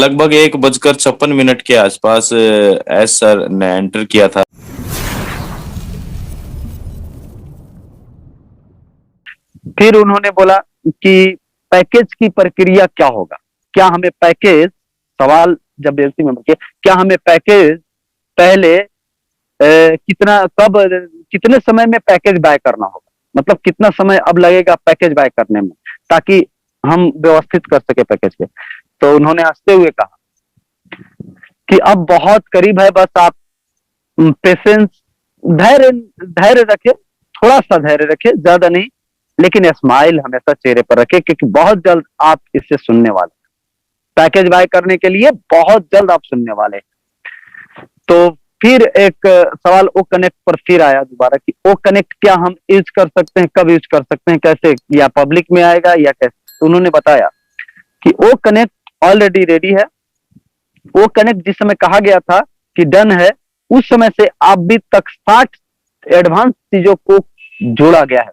लगभग 1:56 के आसपास एस सर ने एंटर किया था। फिर उन्होंने बोला कि पैकेज की प्रक्रिया क्या होगा, क्या हमें पैकेज, सवाल जब एलसी में किया, क्या हमें पैकेज पहले कितना, कब, कितने समय में पैकेज बाय करना होगा, मतलब कितना समय अब लगेगा पैकेज बाय करने में, ताकि हम व्यवस्थित कर सके पैकेज के। तो उन्होंने हंसते हुए कहा कि अब बहुत करीब है, बस आप पेशेंस, धैर्य धैर्य रखे, थोड़ा सा धैर्य रखे, ज्यादा नहीं, लेकिन स्माइल हमेशा चेहरे पर रखे, क्योंकि बहुत जल्द आप इससे सुनने वाले, पैकेज बाय करने के लिए बहुत जल्द आप सुनने वाले। तो फिर एक सवाल ओ कनेक्ट पर फिर आया दोबारा कि ओ कनेक्ट क्या हम यूज कर सकते हैं, कब यूज कर सकते हैं, कैसे, या पब्लिक में आएगा या कैसे। तो उन्होंने बताया कि ओ कनेक्ट ऑलरेडी रेडी है। ओ कनेक्ट जिस समय कहा गया था कि डन है, उस समय से अभी तक 60 एडवांस चीजों को जोड़ा गया है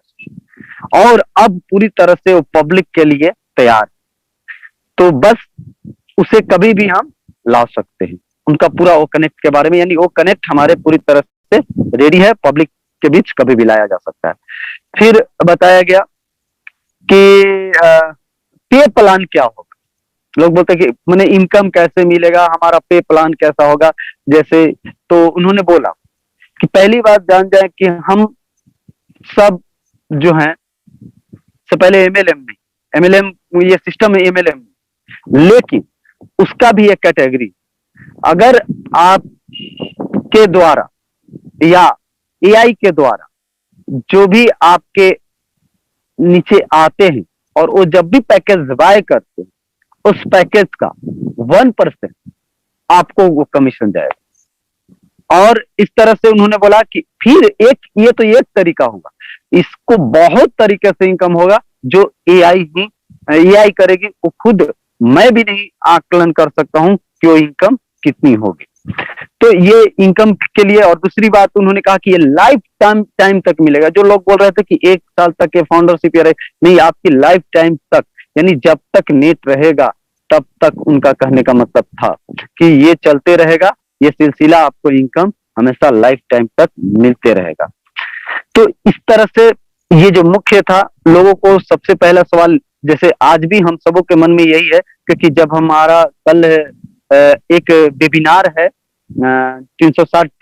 और अब पूरी तरह से वो पब्लिक के लिए तैयार। तो बस उसे कभी भी हम ला सकते हैं, उनका पूरा ओ कनेक्ट के बारे में, यानी ओ कनेक्ट हमारे पूरी तरह से रेडी है, पब्लिक के बीच कभी भी लाया जा सकता है। फिर बताया गया कि पे प्लान क्या होगा। लोग बोलते हैं कि मैंने इनकम कैसे मिलेगा, हमारा पे प्लान कैसा होगा, जैसे। तो उन्होंने बोला कि पहली बात जान जाए कि हम सब जो है, से पहले एमएलएम में, एमएलएम ये सिस्टम है एमएलएम में, लेकिन उसका भी एक कैटेगरी, अगर आप के द्वारा या एआई के द्वारा जो भी आपके नीचे आते हैं और वो जब भी पैकेज बाय करते हैं, उस पैकेज का 1% आपको वो कमीशन जाएगा। और इस तरह से उन्होंने बोला कि फिर एक, ये तो एक तरीका होगा, इसको बहुत तरीके से इनकम होगा जो एआई करेगी, वो खुद मैं भी नहीं आकलन कर सकता हूं कि वो इनकम कितनी होगी। तो ये इनकम के लिए, और दूसरी बात उन्होंने कहा कि ये लाइफ टाइम तक मिलेगा। जो लोग बोल रहे थे कि 1 साल तक ये फाउंडरशिप या नहीं, आपकी लाइफ टाइम तक, यानी जब तक नेट रहेगा तब तक उनका कहने का मतलब था कि ये चलते रहेगा, ये सिलसिला आपको इनकम हमेशा लाइफ टाइम तक मिलते रहेगा। तो इस तरह से ये जो मुख्य था, लोगों को सबसे पहला सवाल, जैसे आज भी हम सबों के मन में यही है, क्योंकि जब हमारा कल एक वेबिनार है 360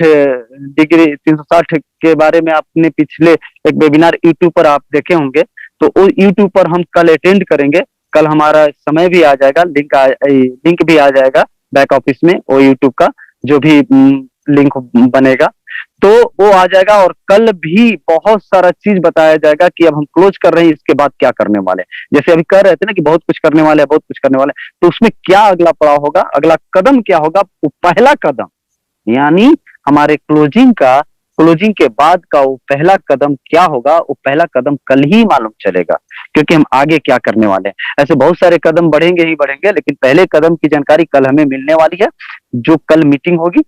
के बारे में, आपने पिछले एक वेबिनार यूट्यूब पर आप देखे होंगे, तो वो यूट्यूब पर हम कल अटेंड करेंगे। कल हमारा समय भी आ जाएगा, लिंक भी आ जाएगा बैक ऑफिस में, वो यूट्यूब का जो भी लिंक बनेगा तो वो आ जाएगा, और कल भी बहुत सारा चीज बताया जाएगा कि अब हम क्लोज कर रहे हैं, इसके बाद क्या करने वाले। जैसे अभी कह रहे थे ना कि बहुत कुछ करने वाले हैं, बहुत कुछ करने वाले हैं, तो उसमें क्या अगला पड़ाव होगा, अगला कदम क्या होगा, वो पहला कदम, यानी हमारे क्लोजिंग के बाद का वो पहला कदम क्या होगा, वो पहला कदम कल ही मालूम चलेगा, क्योंकि हम आगे क्या करने वाले हैं। ऐसे बहुत सारे कदम बढ़ेंगे ही बढ़ेंगे, लेकिन पहले कदम की जानकारी कल हमें मिलने वाली है, जो कल मीटिंग होगी।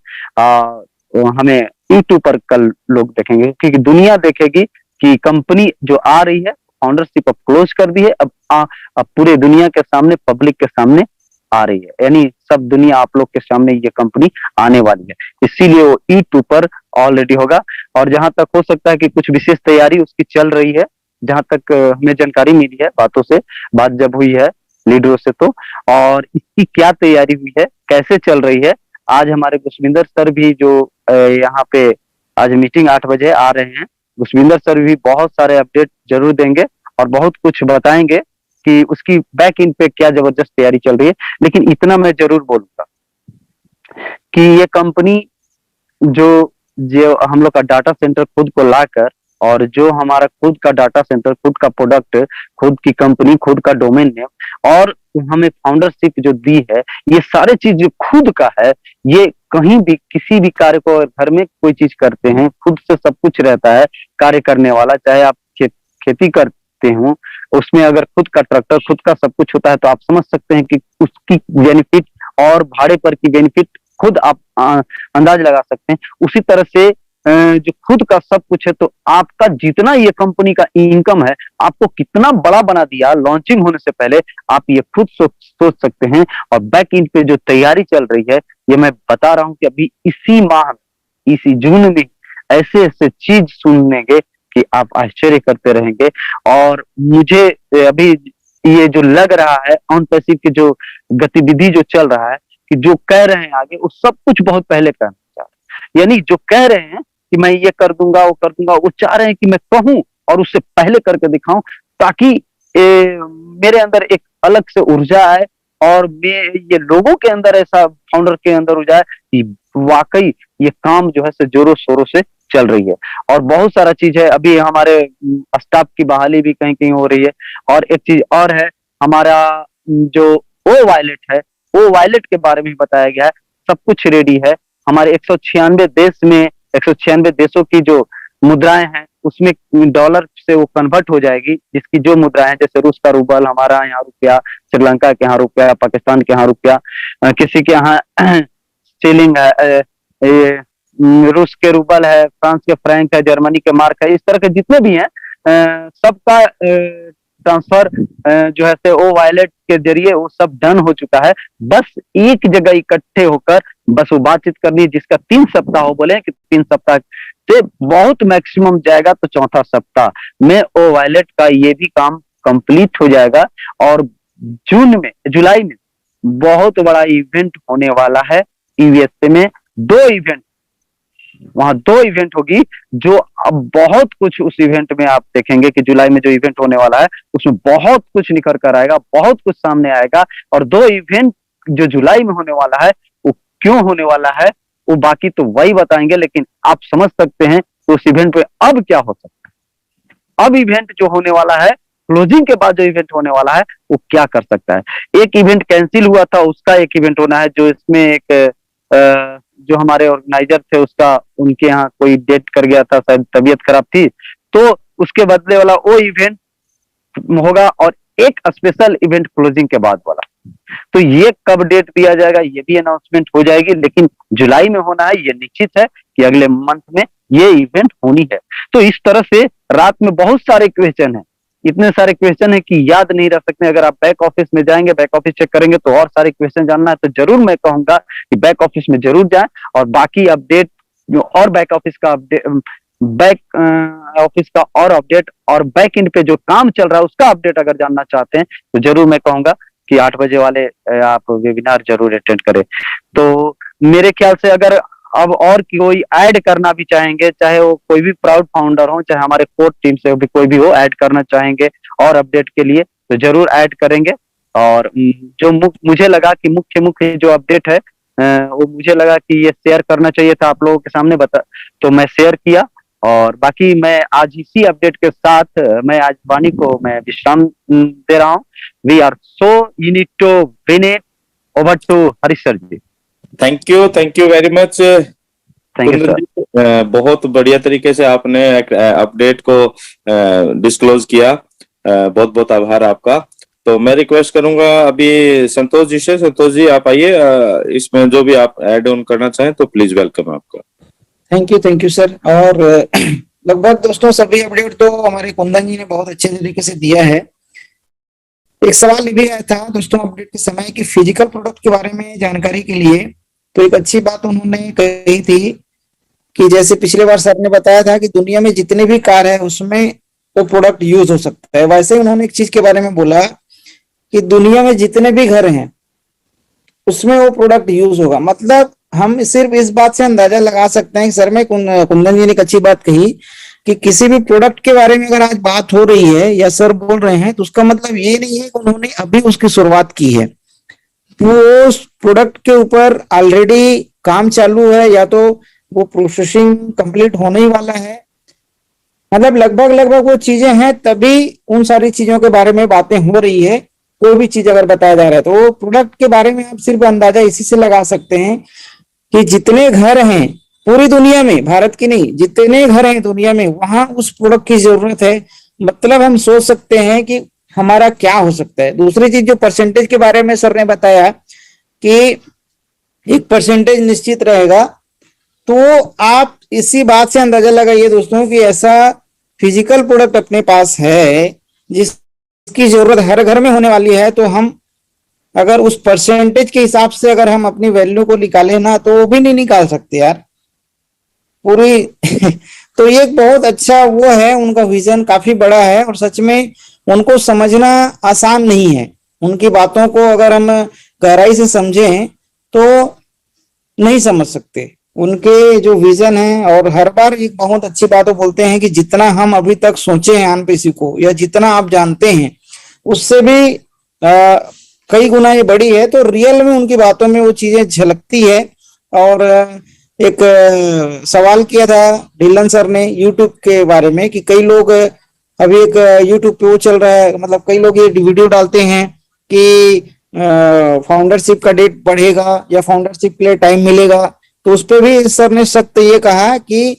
हमें यूट्यूब पर कल लोग देखेंगे, क्योंकि दुनिया देखेगी कि कंपनी जो आ रही है, फाउंडरशिप अब क्लोज कर दी है, अब पूरे दुनिया के सामने, पब्लिक के सामने आ रही है, यानी सब दुनिया आप लोग के सामने ये कंपनी आने वाली है, इसीलिए वो यूट्यूब पर ऑलरेडी होगा। और जहां तक हो सकता है कि कुछ विशेष तैयारी उसकी चल रही है, जहां तक हमें जानकारी मिली है, बातों से बात जब हुई है लीडरों से, तो और इसकी क्या तैयारी हुई है, कैसे चल रही है। आज हमारे गुशविंदर सर भी जो यहाँ पे आज मीटिंग 8 बजे आ रहे हैं, गुशविंदर सर भी बहुत सारे अपडेट जरूर देंगे और बहुत कुछ बताएंगे कि उसकी बैक एंड पे क्या जबरदस्त तैयारी चल रही है। लेकिन इतना मैं जरूर बोलूंगा कि ये कंपनी जो हम लोग का डाटा सेंटर खुद को लाकर, और जो हमारा खुद का डाटा सेंटर, खुद का प्रोडक्ट, खुद की कंपनी, खुद का डोमेन नेम, और हमें फाउंडरशिप जो दी है, ये सारे चीज जो खुद का है, ये कहीं भी किसी भी कार्य को, घर में कोई चीज करते हैं, खुद से सब कुछ रहता है कार्य करने वाला, चाहे आप खेती करते हो, उसमें अगर खुद का ट्रैक्टर, खुद का सब कुछ होता है, तो आप समझ सकते हैं कि उसकी बेनिफिट और भाड़े पर की बेनिफिट खुद आप अंदाज लगा सकते हैं। उसी तरह से जो खुद का सब कुछ है, तो आपका जितना ये कंपनी का इनकम है आपको कितना बड़ा बना दिया लॉन्चिंग होने से पहले, आप ये खुद सोच सकते हैं। और बैक एंड पे जो तैयारी चल रही है, ये मैं बता रहा हूं कि अभी इसी माह में, इसी जून में ऐसे ऐसे चीज सुनेंगे कि आप आश्चर्य करते रहेंगे। और मुझे अभी ये जो लग रहा है ऑन पैसिव की जो गतिविधि जो चल रहा है, कि जो कह रहे हैं आगे वो सब कुछ बहुत पहले करना चाह रहे हैं। यानी जो कह रहे हैं कि मैं ये कर दूंगा वो कर दूंगा, वो चाह रहे हैं कि मैं कहूं और उससे पहले करके दिखाऊं, ताकि मेरे अंदर एक अलग से ऊर्जा आए और मैं ये लोगों के अंदर ऐसा, फाउंडर के अंदर हो जाए कि वाकई ये काम जो है से जोरों शोरों से चल रही है। और बहुत सारा चीज है, अभी हमारे स्टाफ की बहाली भी कहीं कहीं हो रही है। और एक चीज और है, हमारा जो ओ वायलेट है, ओ वायलेट के बारे में बताया गया है, सब कुछ रेडी है। हमारे 196 देश में 196 देशों की जो मुद्राएं हैं उसमें डॉलर से वो कन्वर्ट हो जाएगी, जिसकी जो मुद्राएं हैं, जैसे रूस का रूबल, हमारा यहाँ रुपया, श्रीलंका के यहाँ रुपया, पाकिस्तान के यहाँ रुपया, किसी के यहाँ स्टीलिंग है, रूस के रूबल है, फ्रांस के फ्रैंक है, जर्मनी के मार्क है, इस तरह के जितने भी हैं सबका ट्रांसफर जो है से ओ वायलेट के जरिए वो सब डन हो चुका है। बस एक जगह इकट्ठे होकर बस वो बातचीत करनी है, जिसका 3 सप्ताह हो, बोले कि 3 सप्ताह से बहुत मैक्सिमम जाएगा तो चौथा सप्ताह में ओ वायलेट का ये भी काम कंप्लीट हो जाएगा। और जुलाई में बहुत बड़ा इवेंट होने वाला है यूएसए में। 2 इवेंट, वहां 2 इवेंट होगी, जो अब बहुत कुछ उस इवेंट में आप देखेंगे कि जुलाई में जो इवेंट होने वाला है उसमें बहुत कुछ निखर कर आएगा, बहुत कुछ सामने आएगा। और 2 इवेंट जो जुलाई में होने वाला है वो क्यों होने वाला है वो बाकी तो वही बताएंगे, लेकिन आप समझ सकते हैं कि उस इवेंट पे अब क्या हो सकता है। अब इवेंट जो होने वाला है, क्लोजिंग के बाद जो इवेंट होने वाला है वो क्या कर सकता है। एक इवेंट कैंसिल हुआ था, उसका एक इवेंट होना है, जो इसमें एक जो हमारे ऑर्गेनाइजर थे उसका, उनके यहाँ कोई डेट कर गया था, शायद तबीयत खराब थी, तो उसके बदले वाला वो इवेंट होगा। और एक स्पेशल इवेंट क्लोजिंग के बाद वाला, तो ये कब डेट दिया जाएगा ये भी अनाउंसमेंट हो जाएगी, लेकिन जुलाई में होना है ये निश्चित है कि अगले मंथ में ये इवेंट होनी है। तो इस तरह से रात में बहुत सारे क्वेश्चन है, इतने सारे क्वेश्चन है कि याद नहीं रख सकते। अगर आप बैक ऑफिस में जाएंगे, बैक ऑफिस चेक करेंगे तो और सारे क्वेश्चन जानना है तो जरूर मैं कहूंगा कि बैक ऑफिस में जरूर जाएं। और बाकी अपडेट और बैक ऑफिस का अपडेट, बैक ऑफिस का और अपडेट, और बैक एंड पे जो काम चल रहा है उसका अपडेट अगर जानना चाहते हैं तो जरूर मैं कहूंगा कि 8 बजे वाले आप वेबिनार जरूर अटेंड करें। तो मेरे ख्याल से अगर अब और कोई ऐड करना भी चाहेंगे, चाहे वो कोई भी प्राउड फाउंडर हो, चाहे हमारे कोर टीम से भी कोई भी हो, ऐड करना चाहेंगे और अपडेट के लिए तो जरूर ऐड करेंगे। और जो मुझे लगा कि मुख्य जो अपडेट है वो मुझे लगा कि ये शेयर करना चाहिए था आप लोगों के सामने, तो मैं शेयर किया। और बाकी मैं आज इसी अपडेट के साथ मैं आज वाणी को मैं विश्राम दे रहा हूँ। We are so you need to win it. Over to Harish sir ji. Thank you very much. Thank you sir. बहुत बढ़िया तरीके से आपने अपडेट को डिस्क्लोज किया, बहुत बहुत आभार आपका। तो मैं रिक्वेस्ट करूंगा अभी संतोष जी से। संतोष जी आप आइए, इसमें जो भी आप ऐड ऑन करना चाहें तो प्लीज वेलकम आपका। Thank you sir. और लगभग दोस्तों सभी अपडेट तो हमारे कुंदन जी ने बहुत अच्छे तरीके से दिया है। एक सवाल ये भी आया था दोस्तों अपडेट के समय कि फिजिकल प्रोडक्ट के बारे में जानकारी के लिए, तो एक अच्छी बात उन्होंने कही थी कि जैसे पिछले बार सर ने बताया था कि दुनिया में जितने भी कार है उसमें वो प्रोडक्ट यूज हो सकता है, वैसे उन्होंने एक चीज के बारे में बोला कि दुनिया में जितने भी घर हैं उसमें वो प्रोडक्ट यूज होगा। मतलब हम सिर्फ इस बात से अंदाजा लगा सकते हैं कि सर में कुंदन जी ने एक अच्छी बात कही कि किसी भी प्रोडक्ट के बारे में अगर आज बात हो रही है या सर बोल रहे हैं तो उसका मतलब ये नहीं है कि उन्होंने अभी उसकी शुरुआत की है। वो उस प्रोडक्ट के ऊपर ऑलरेडी काम चालू है या तो वो प्रोसेसिंग कंप्लीट होने ही वाला है। मतलब लगभग वो चीजें हैं, तभी उन सारी चीजों के बारे में बातें हो रही है। कोई भी चीज अगर बताया जा रहा है तो वो प्रोडक्ट के बारे में आप सिर्फ अंदाजा इसी से लगा सकते हैं कि जितने घर हैं पूरी दुनिया में, भारत की नहीं, जितने घर हैं दुनिया में, वहां उस प्रोडक्ट की जरूरत है। मतलब हम सोच सकते हैं कि हमारा क्या हो सकता है। दूसरी चीज जो परसेंटेज के बारे में सर ने बताया कि एक परसेंटेज निश्चित रहेगा, तो आप इसी बात से अंदाजा लगाइए दोस्तों कि ऐसा फिजिकल प्रोडक्ट अपने पास है जिसकी जरूरत हर घर में होने वाली है, तो हम अगर उस परसेंटेज के हिसाब से अगर हम अपनी वैल्यू को निकालें ना, तो वो भी नहीं निकाल सकते यार पूरी। तो ये एक बहुत अच्छा वो है, उनका विजन काफी बड़ा है और सच में उनको समझना आसान नहीं है। उनकी बातों को अगर हम गहराई से समझें तो नहीं समझ सकते उनके जो विजन है। और हर बार एक बहुत अच्छी बात वो बोलते हैं कि जितना हम अभी तक सोचे हैं आनपेसी को, या जितना आप जानते हैं, उससे भी कई गुना ये बड़ी है। तो रियल में उनकी बातों में वो चीजें झलकती है। और एक सवाल किया था ढिल्लन सर ने यूट्यूब के बारे में कि कई लोग अभी एक यूट्यूब पे वो चल रहा है, मतलब कई लोग ये वीडियो डालते हैं कि फाउंडरशिप का डेट बढ़ेगा या फाउंडरशिप के लिए टाइम मिलेगा। तो उस पर भी सर ने सख्त ये कहा कि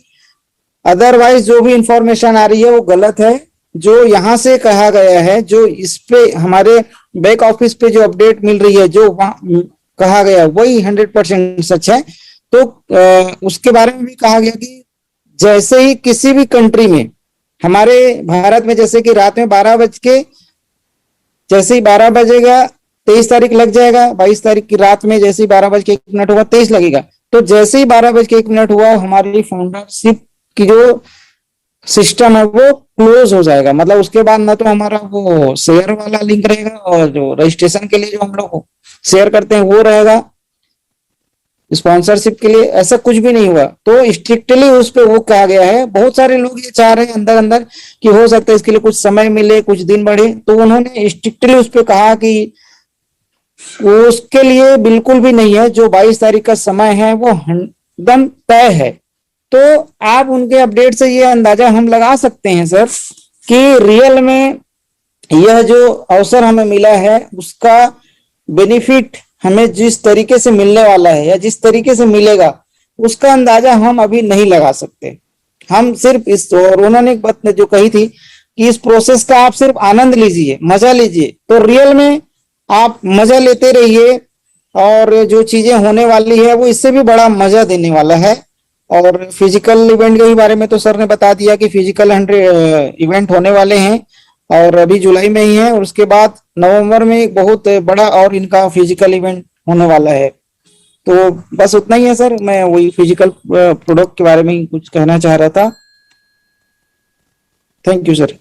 अदरवाइज जो भी इंफॉर्मेशन आ रही है वो गलत है। जो यहाँ से कहा गया है, जो इस पे हमारे बैक ऑफिस पे जो अपडेट मिल रही है, जो कहा गया वही 100% सच है। तो उसके बारे में भी कहा गया कि जैसे ही किसी भी कंट्री में, हमारे भारत में जैसे कि रात में 12 बज के, जैसे ही 12 बजेगा 23 तारीख लग जाएगा, 22 तारीख की रात में जैसे ही 12 बज के 1 मिनट होगा 23 लगेगा। तो जैसे ही 12 बज के 1 मिनट हुआ, हमारी फाउंडरशिप की जो सिस्टम है वो क्लोज हो जाएगा। मतलब उसके बाद ना तो हमारा वो शेयर वाला लिंक रहेगा, और जो रजिस्ट्रेशन के लिए जो हम लोग शेयर करते हैं वो रहेगा, स्पॉन्सरशिप के लिए ऐसा कुछ भी नहीं हुआ। तो स्ट्रिक्टली उस पे वो कहा गया है। बहुत सारे लोग ये चाह रहे हैं अंदर अंदर कि हो सकता है इसके लिए कुछ समय मिले, कुछ दिन बढ़े, तो उन्होंने स्ट्रिक्टली उस पे कहा कि वो उसके लिए बिल्कुल भी नहीं है। जो 22 तारीख का समय है वो एकदम तय है। तो आप उनके अपडेट से ये अंदाजा हम लगा सकते हैं सर कि रियल में यह जो अवसर हमें मिला है उसका बेनिफिट हमें जिस तरीके से मिलने वाला है या जिस तरीके से मिलेगा, उसका अंदाजा हम अभी नहीं लगा सकते। हम सिर्फ इस, और उन्होंने एक बात जो कही थी कि इस प्रोसेस का आप सिर्फ आनंद लीजिए, मजा लीजिए। तो रियल में आप मजा लेते रहिए, और जो चीजें होने वाली है वो इससे भी बड़ा मजा देने वाला है। और फिजिकल इवेंट के बारे में तो सर ने बता दिया कि फिजिकल 100 इवेंट होने वाले हैं, और अभी जुलाई में ही है, और उसके बाद नवंबर में एक बहुत बड़ा और इनका फिजिकल इवेंट होने वाला है। तो बस उतना ही है सर, मैं वही फिजिकल प्रोडक्ट के बारे में कुछ कहना चाह रहा था। Thank you sir.